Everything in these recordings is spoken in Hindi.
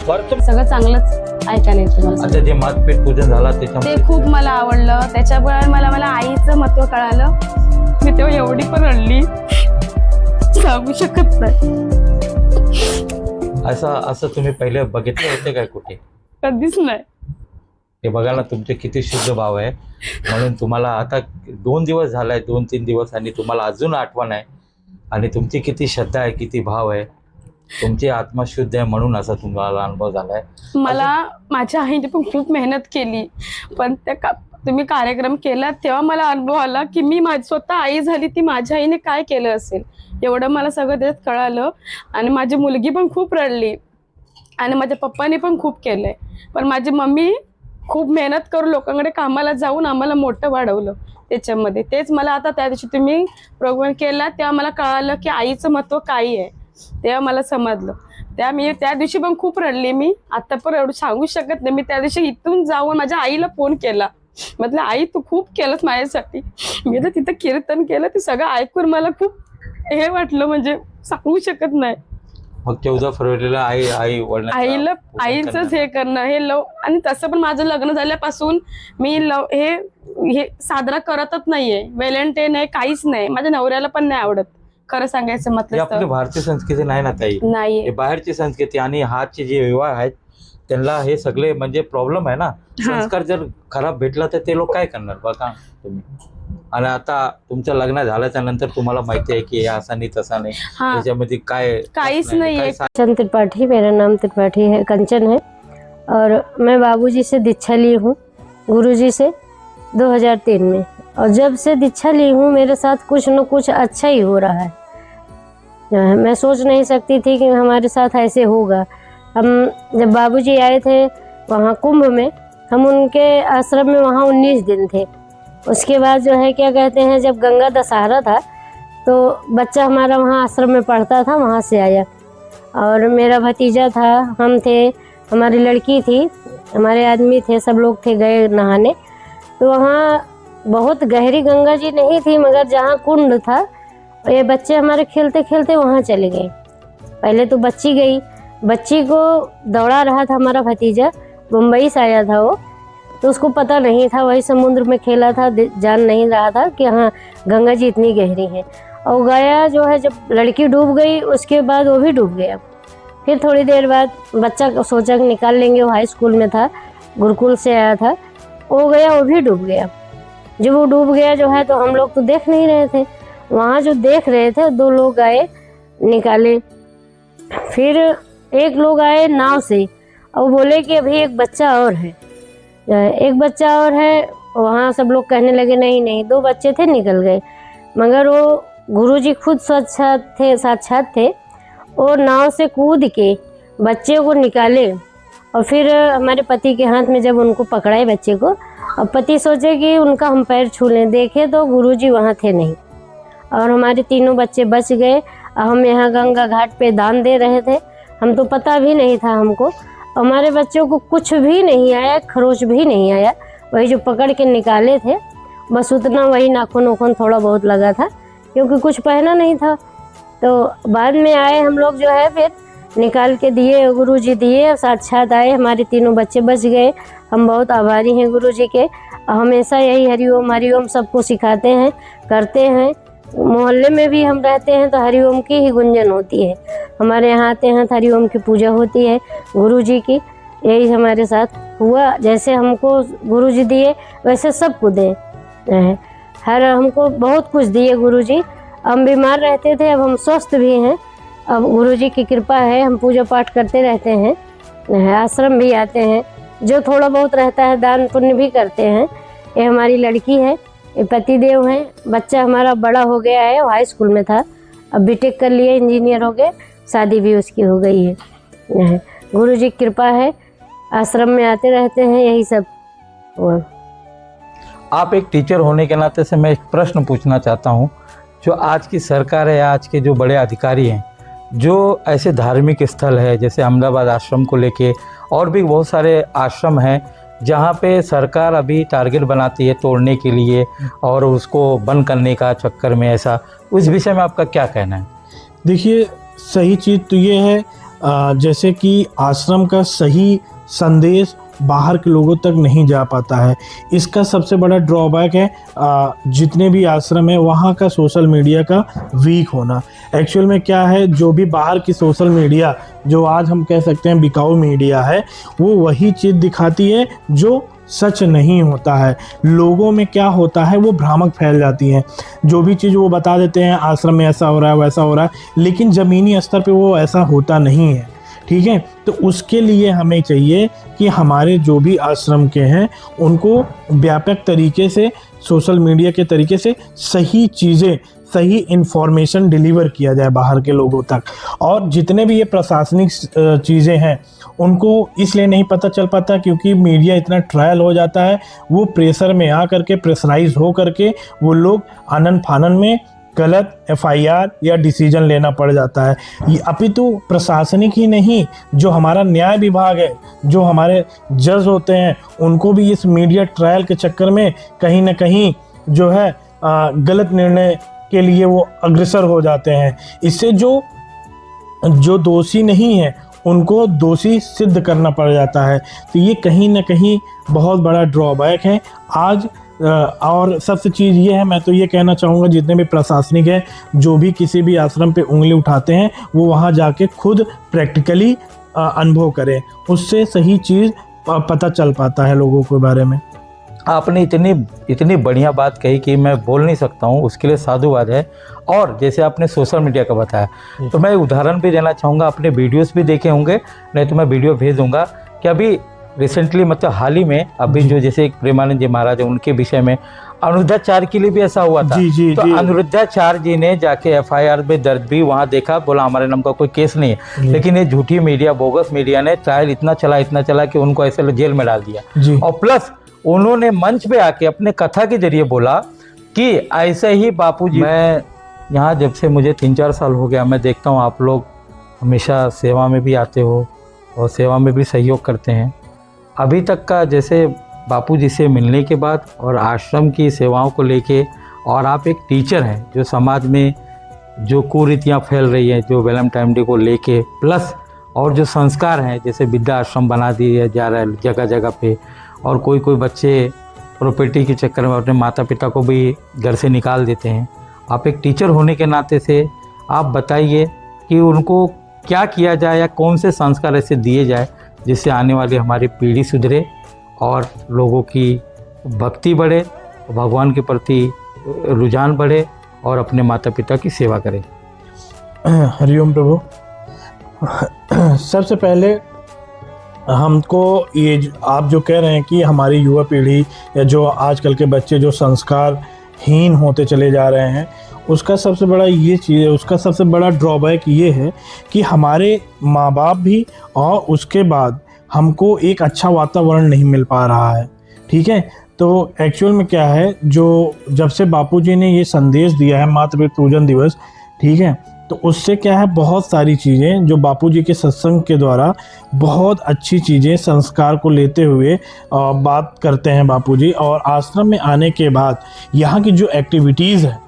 सगळं चांगलंच ऐकायला येतं मला. अच्छा, जे मातपेट पूजन झालं त्याच्यामध्ये ते खूप मला आवडलं. त्याच्यामुळे मला आईचं महत्व कळालं. मी तेव्हा एवढी पण रडली, सांगू शकत नाही. असं तुम्ही पहिले बघितले होते काय कुठे? कधीच नाही. हे बघा ना, तुमचे किती शुद्ध भाव आहे. म्हणून तुम्हाला आता 2 दिवस झालाय, 2-3 दिवस, आणि तुम्हाला अजून आठवण आहे. आणि तुमची किती श्रद्धा आहे, किती भाव आहे, तुमची आत्मा शुद्ध आहे, म्हणून असा तुम्हाला अनुभव झालाय. मला माझ्या आईने पण खूप मेहनत केली, पण तुम्ही कार्यक्रम केला तेव्हा मला अनुभव आला की मी स्वतः आई झाली ती माझ्या आईने काय केलं असेल, एवढं मला सगळं त्यात कळालं. आणि माझी मुलगी पण खूप रडली आणि माझ्या पप्पाने पण खूप केलंय. पण माझी मम्मी खूप मेहनत करून लोकांकडे कामाला जाऊन आम्हाला मोठं वाढवलं त्याच्यामध्ये. तेच मला आता त्या दिवशी तुम्ही प्रोग्राम केला तेव्हा मला कळालं की आईचं महत्त्व काय आहे, तेव्हा मला समजलं. मी त्या दिवशी पण खूप रडली. मी आता पण एवढं सांगू शकत नाही. मी त्या दिवशी इथून जाऊन माझ्या आईला फोन केला, म्हटलं आई तू खूप केलंस माझ्यासाठी. मी तर तिथं कीर्तन केलं, ते सगळं ऐकून मला खूप हे वाटलं, म्हणजे सांगू शकत नाही. मग 14 फरवरीला आईला आईचंच हे करणं हे आणि तसं पण माझं लग्न झाल्यापासून मी हे साजरा करतच नाहीये. व्हॅलेंटाईन आहे, काहीच नाही. माझ्या नवऱ्याला पण नाही आवडत, खरं सांगायचं म्हटलं. आपली भारतीय संस्कृती नाही ना ताई, नाही बाहेरची संस्कृती. आणि हाचे जे विवाह आहेत त्यांना हे सगळे म्हणजे प्रॉब्लेम आहे ना. संस्कार जर खराब भेटला तर ते लोक काय करणार बघा तुम्ही. आणि आता तुमचं लग्न झाल्याच्या नंतर तुम्हाला माहिती आहे की असा नाही तसा नाही, त्याच्यामध्ये काहीच नाहीये. कंचन त्रिपाठी, मेरा नाम त्रिपाठी है, कंचन है। और मैं बाबूजी से दीक्षा ली हूँ, गुरुजी से 2003 में। और जब से दीक्षा ली हूँ मेरे साथ कुछ न कुछ अच्छा ही हो रहा है। मैं सोच नहीं सकती थी कि हमारे साथ ऐसे होगा। हम जब बाबूजी आए थे वहाँ कुंभ में, हम उनके आश्रम में वहाँ 19 दिन थे। उसके बाद जो है क्या कहते हैं, जब गंगा दशहरा था तो बच्चा हमारा वहाँ आश्रम में पढ़ता था, वहाँ से आया। और मेरा भतीजा था, हम थे, हमारी लड़की थी, हमारे आदमी थे, सब लोग थे गए नहाने। तो वहाँ बहुत गहरी गंगा जी नहीं थी, मगर जहाँ कुंड था ये बच्चे हमारे खेलते खेलते वहाँ चले गए। पहले तो बच्ची गई, बच्ची को दौड़ा रहा था हमारा भतीजा, मुंबई से आया था वो, तो उसको पता नहीं था, वही समुद्र में खेला था, जान नहीं रहा था कि हाँ गंगा जी इतनी गहरी है। और गया जो है, जब लड़की डूब गई उसके बाद वो भी डूब गया। फिर थोड़ी देर बाद बच्चा सोचा कि निकाल लेंगे, वो हाई स्कूल में था, गुरुकुल से आया था, वो गया, वो भी डूब गया। जब वो डूब गया जो है तो हम लोग तो देख नहीं रहे थे, वहाँ जो देख रहे थे 2 लोग आए निकाले। फिर एक लोग आए नाव से और बोले कि अभी एक बच्चा और है, एक बच्चा और है। वहाँ सब लोग कहने लगे नहीं नहीं, 2 बच्चे थे, निकल गए। मगर वो गुरुजी खुद साक्षात थे, और नाव से कूद के बच्चे को निकाले। और फिर हमारे पति के हाथ में जब उनको पकड़ाए बच्चे को, और पति सोचे कि उनका हम पैर छू लें, देखे तो गुरुजी वहाँ थे नहीं। और हमारे तीनों बच्चे बच गए। हम यहाँ गंगा घाट पे दान दे रहे थे, हम तो पता भी नहीं था हमको। हमारे बच्चों को कुछ भी नहीं आया, खरोच भी नहीं आया, वही जो पकड़ के निकाले थे बस उतना, वही नाखून थोड़ा बहुत लगा था, क्योंकि कुछ पहना नहीं था। तो बाद में आए हम लोग जो है, फिर निकाल के दिए, गुरुजी दिए, साक्षात आए, हमारे तीनों बच्चे बच गए। हम बहुत आभारी हैं गुरुजी के। हमेशा यही हरिओम हरिओम सबको सिखाते हैं, करते हैं। मोहल्ले में भी हम रहते हैं तो हरिओम की ही गुंजन होती है। हमारे यहाँ आते हैं तो हरिओम की पूजा होती है गुरुजी की। यही हमारे साथ हुआ, जैसे हमको गुरुजी दिए वैसे सबको दे। हर हमको बहुत कुछ दिए गुरुजी। हम बीमार रहते थे, अब हम स्वस्थ भी हैं। अब गुरुजी की कृपा है, हम पूजा पाठ करते रहते हैं, आश्रम भी आते हैं, जो थोड़ा बहुत रहता है दान पुण्य भी करते हैं। ये हमारी लड़की है, ये पतिदेव हैं। बच्चा हमारा बड़ा हो गया है, वो हाई स्कूल में था, अब बीटेक कर लिए, इंजीनियर हो गए, शादी भी उसकी हो गई है। गुरुजी की कृपा है, आश्रम में आते रहते हैं, यही सब हुआ। आप एक टीचर होने के नाते से मैं एक प्रश्न पूछना चाहता हूँ। जो आज की सरकार है, आज के जो बड़े अधिकारी हैं, जो ऐसे धार्मिक स्थल है जैसे अहमदाबाद आश्रम को लेके, और भी बहुत सारे आश्रम हैं जहाँ पे सरकार अभी टारगेट बनाती है तोड़ने के लिए और उसको बंद करने का चक्कर में, ऐसा, उस विषय में आपका क्या कहना है? देखिए, सही चीज़ तो ये है, जैसे कि आश्रम का सही संदेश बाहर के लोगों तक नहीं जा पाता है। इसका सबसे बड़ा ड्रॉबैक है जितने भी आश्रम है वहाँ का सोशल मीडिया का वीक होना। एक्चुअल में क्या है, जो भी बाहर की सोशल मीडिया, जो आज हम कह सकते हैं बिकाऊ मीडिया है, वो वही चीज़ दिखाती है जो सच नहीं होता है। लोगों में क्या होता है, वो भ्रामक फैल जाती हैं। जो भी चीज़ वो बता देते हैं आश्रम में ऐसा हो रहा है वैसा हो रहा है, लेकिन ज़मीनी स्तर पे वो ऐसा होता नहीं है। ठीक है, तो उसके लिए हमें चाहिए कि हमारे जो भी आश्रम के हैं उनको व्यापक तरीके से सोशल मीडिया के तरीके से सही चीज़ें, सही इन्फॉर्मेशन डिलीवर किया जाए बाहर के लोगों तक। और जितने भी ये प्रशासनिक चीज़ें हैं उनको इसलिए नहीं पता चल पाता क्योंकि मीडिया इतना ट्रायल हो जाता है, वो प्रेशर में आ करके, प्रेशराइज हो करके वो लोग आनन फानन में गलत एफआईआर या डिसीजन लेना पड़ जाता है। ये अपितु प्रशासनिक ही नहीं, जो हमारा न्याय विभाग है, जो हमारे जज होते हैं, उनको भी इस मीडिया ट्रायल के चक्कर में कहीं ना कहीं जो है गलत निर्णय के लिए वो अग्रसर हो जाते हैं। इससे जो दोषी नहीं है उनको दोषी सिद्ध करना पड़ जाता है। तो ये कहीं ना कहीं बहुत बड़ा ड्रॉबैक है आज। और सबसे चीज़ ये है, मैं तो ये कहना चाहूँगा जितने भी प्रशासनिक है, जो भी किसी भी आश्रम पे उंगली उठाते हैं वो वहाँ जाके खुद प्रैक्टिकली अनुभव करें, उससे सही चीज़ पता चल पाता है लोगों के बारे में। आपने इतनी बढ़िया बात कही कि मैं बोल नहीं सकता हूँ, उसके लिए साधुवाद है। और जैसे आपने सोशल मीडिया का बताया तो मैं उदाहरण भी देना चाहूँगा। आपने वीडियोस भी देखे होंगे, नहीं तो मैं वीडियो भेज दूँगा कि अभी रिसेंटली मतलब हाल ही में अभी जो जैसे एक प्रेमानंद जी महाराज है उनके विषय में अनुरुद्धाचार्य के लिए भी ऐसा हुआ था। तो अनुरुद्धाचार्य जी ने जाके एफआईआर में दर्ज भी वहाँ देखा, बोला हमारे नाम का कोई केस नहीं है, लेकिन ये झूठी मीडिया, बोगस मीडिया ने ट्रायल इतना चला कि उनको ऐसे जेल में डाल दिया। और प्लस उन्होंने मंच पे आके अपने कथा के जरिए बोला कि ऐसे ही बापूजी, मैं यहाँ जब से मुझे 3-4 साल हो गया, मैं देखता हूँ आप लोग हमेशा सेवा में भी आते हो और सेवा में भी सहयोग करते हैं। अभी तक का जैसे बापूजी से मिलने के बाद और आश्रम की सेवाओं को लेके, और आप एक टीचर हैं जो समाज में जो कुरीतियाँ फैल रही हैं, जो वैलेंटाइन डे को लेके, प्लस और जो संस्कार हैं जैसे वृद्धा आश्रम बना दिए जा रहा है जगह जगह पे, और कोई बच्चे प्रॉपर्टी के चक्कर में अपने माता पिता को भी घर से निकाल देते हैं। आप एक टीचर होने के नाते से आप बताइए कि उनको क्या किया जाए या कौन से संस्कार ऐसे दिए जाए जिससे आने वाली हमारी पीढ़ी सुधरे और लोगों की भक्ति बढ़े, भगवान के प्रति रुझान बढ़े और अपने माता पिता की सेवा करें। हरिओम प्रभु। सबसे पहले हमको ये आप जो कह रहे हैं कि हमारी युवा पीढ़ी या जो आजकल के बच्चे जो संस्कारहीन होते चले जा रहे हैं, उसका सबसे बड़ा ये चीज़, उसका सबसे बड़ा ड्रॉबैक ये है कि हमारे माँ बाप भी और उसके बाद हमको एक अच्छा वातावरण नहीं मिल पा रहा है। ठीक है, तो एक्चुअल में क्या है, जो जब से बापूजी ने ये संदेश दिया है मातृपितृ पूजन दिवस, ठीक है, तो उससे क्या है, बहुत सारी चीज़ें जो बापूजी के सत्संग के द्वारा बहुत अच्छी चीज़ें संस्कार को लेते हुए बात करते हैं बापूजी। और आश्रम में आने के बाद यहाँ की जो एक्टिविटीज़ है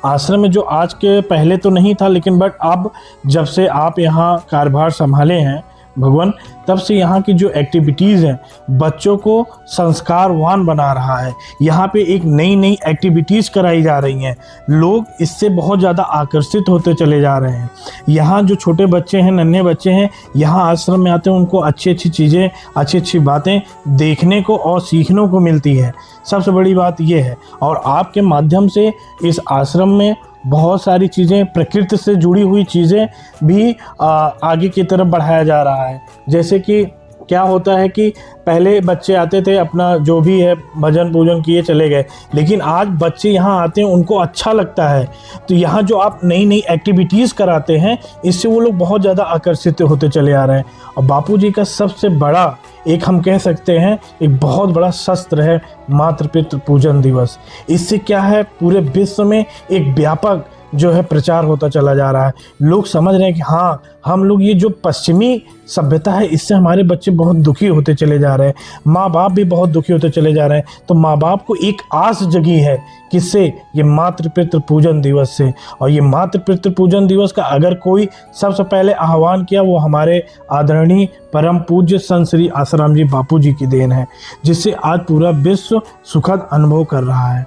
आश्रम में, जो आज के पहले तो नहीं था, लेकिन बट अब जब से आप यहाँ कार्यभार संभाले हैं भगवान, तब से यहाँ की जो एक्टिविटीज़ हैं बच्चों को संस्कारवान बना रहा है। यहाँ पे एक नई एक्टिविटीज़ कराई जा रही हैं, लोग इससे बहुत ज़्यादा आकर्षित होते चले जा रहे हैं। यहाँ जो छोटे बच्चे हैं, नन्हे बच्चे हैं, यहाँ आश्रम में आते हैं, उनको अच्छी चीज़ें, अच्छी बातें देखने को और सीखने को मिलती है। सबसे बड़ी बात ये है। और आपके माध्यम से इस आश्रम में बहुत सारी चीज़ें, प्रकृति से जुड़ी हुई चीज़ें भी आगे की तरफ बढ़ाया जा रहा है। जैसे कि क्या होता है कि पहले बच्चे आते थे, अपना जो भी है भजन पूजन किए चले गए, लेकिन आज बच्चे यहाँ आते हैं, उनको अच्छा लगता है। तो यहाँ जो आप नई एक्टिविटीज़ कराते हैं, इससे वो लोग बहुत ज़्यादा आकर्षित होते चले आ रहे हैं। और बापूजी का सबसे बड़ा एक हम कह सकते हैं एक बहुत बड़ा शस्त्र है मातृपितृ पूजन दिवस। इससे क्या है, पूरे विश्व में एक व्यापक जो है प्रचार होता चला जा रहा है। लोग समझ रहे हैं कि हाँ, हम लोग ये जो पश्चिमी सभ्यता है इससे हमारे बच्चे बहुत दुखी होते चले जा रहे हैं, माँ बाप भी बहुत दुखी होते चले जा रहे हैं। तो माँ बाप को एक आस जगी है, किससे? ये मातृ पितृ पूजन दिवस से। और ये मातृ पितृ पूजन दिवस का अगर कोई सबसे पहले आह्वान किया वो हमारे आदरणीय परम पूज्य संत श्री आसाराम जी बापू जी की देन है, जिससे आज पूरा विश्व सुखद अनुभव कर रहा है।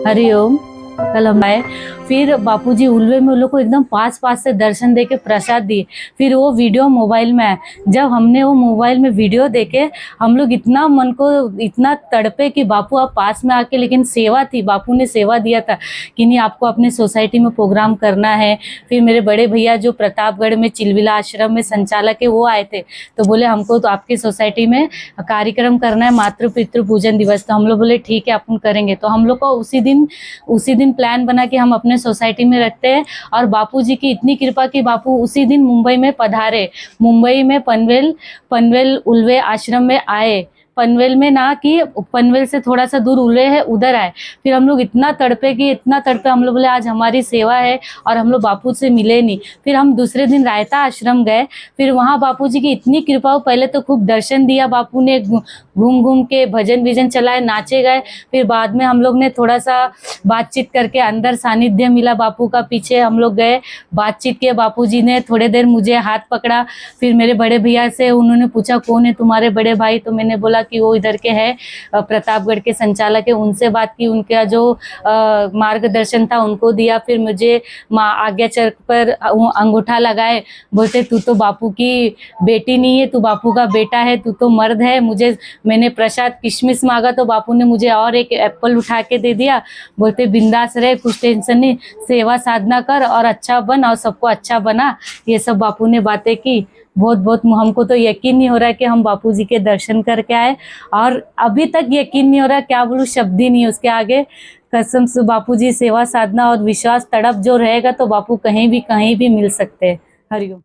हरिओम। कल हम आए, फिर बापूजी उल्वे में उन लोग को एकदम पास से दर्शन देके प्रसाद दिए। फिर वो वीडियो मोबाइल में आया। जब हमने वो मोबाइल में वीडियो देखे, हम लोग इतना मन को इतना तड़पे कि बापू आप पास में आके, लेकिन सेवा थी, बापू ने सेवा दिया था कि नहीं आपको अपने सोसाइटी में प्रोग्राम करना है। फिर मेरे बड़े भैया जो प्रतापगढ़ में चिलविला आश्रम में संचालक है वो आए थे, तो बोले हमको तो आपकी सोसाइटी में कार्यक्रम करना है मातृ पितृ पूजन दिवस। तो हम लोग बोले ठीक है अपन करेंगे। तो हम लोग को उसी दिन प्लान बना कि हम अपने सोसाइटी में रखते हैं। और बापूजी की इतनी कृपा कि बापू उसी दिन मुंबई में पधारे, मुंबई में पनवेल उल्वे आश्रम में आए। पनवेल में ना कि पनवेल से थोड़ा सा दूर उल्वे है, उधर आए। फिर हम लोग इतना तड़पे हम लोग बोले आज हमारी सेवा है और हम लोग बापू से मिले नहीं। फिर हम दूसरे दिन रायता आश्रम गए। फिर वहाँ बापूजी की इतनी कृपा, पहले तो खूब दर्शन दिया बापू ने, घूम के भजन चलाए, नाचे गए। फिर बाद में हम लोग ने थोड़ा सा बातचीत करके अंदर सानिध्य मिला बापू का, पीछे हम लोग गए, बातचीत किए। बापूजी ने थोड़ी देर मुझे हाथ पकड़ा। फिर मेरे बड़े भैया से उन्होंने पूछा कौन है तुम्हारे बड़े भाई, तो मैंने बोला कि वो इधर के हैं, प्रतापगढ़ के संचालक है। उनसे बात की, उनका जो मार्गदर्शन था उनको दिया। फिर मुझे आज्ञा चक्र पर अंगूठा लगाए, बोलते तू तो बापू की बेटी नहीं है, तू बापू का बेटा है, तू तो मर्द है। मैंने प्रसाद किशमिश मांगा तो बापू ने मुझे और एक एप्पल उठा के दे दिया। बोलते बिंदास रहे, कुछ टेंशन नहीं, सेवा साधना कर और अच्छा बन और सबको अच्छा बना। ये सब बापू ने बातें की। बहुत हमको तो यकीन नहीं हो रहा है कि हम बापूजी के दर्शन करके आए, और अभी तक यकीन नहीं हो रहा, क्या बोलूं, शब्द ही नहीं उसके आगे। कसम से बापूजी सेवा साधना और विश्वास तड़प जो रहेगा तो बापू कहीं भी मिल सकते हैं। हरिओम।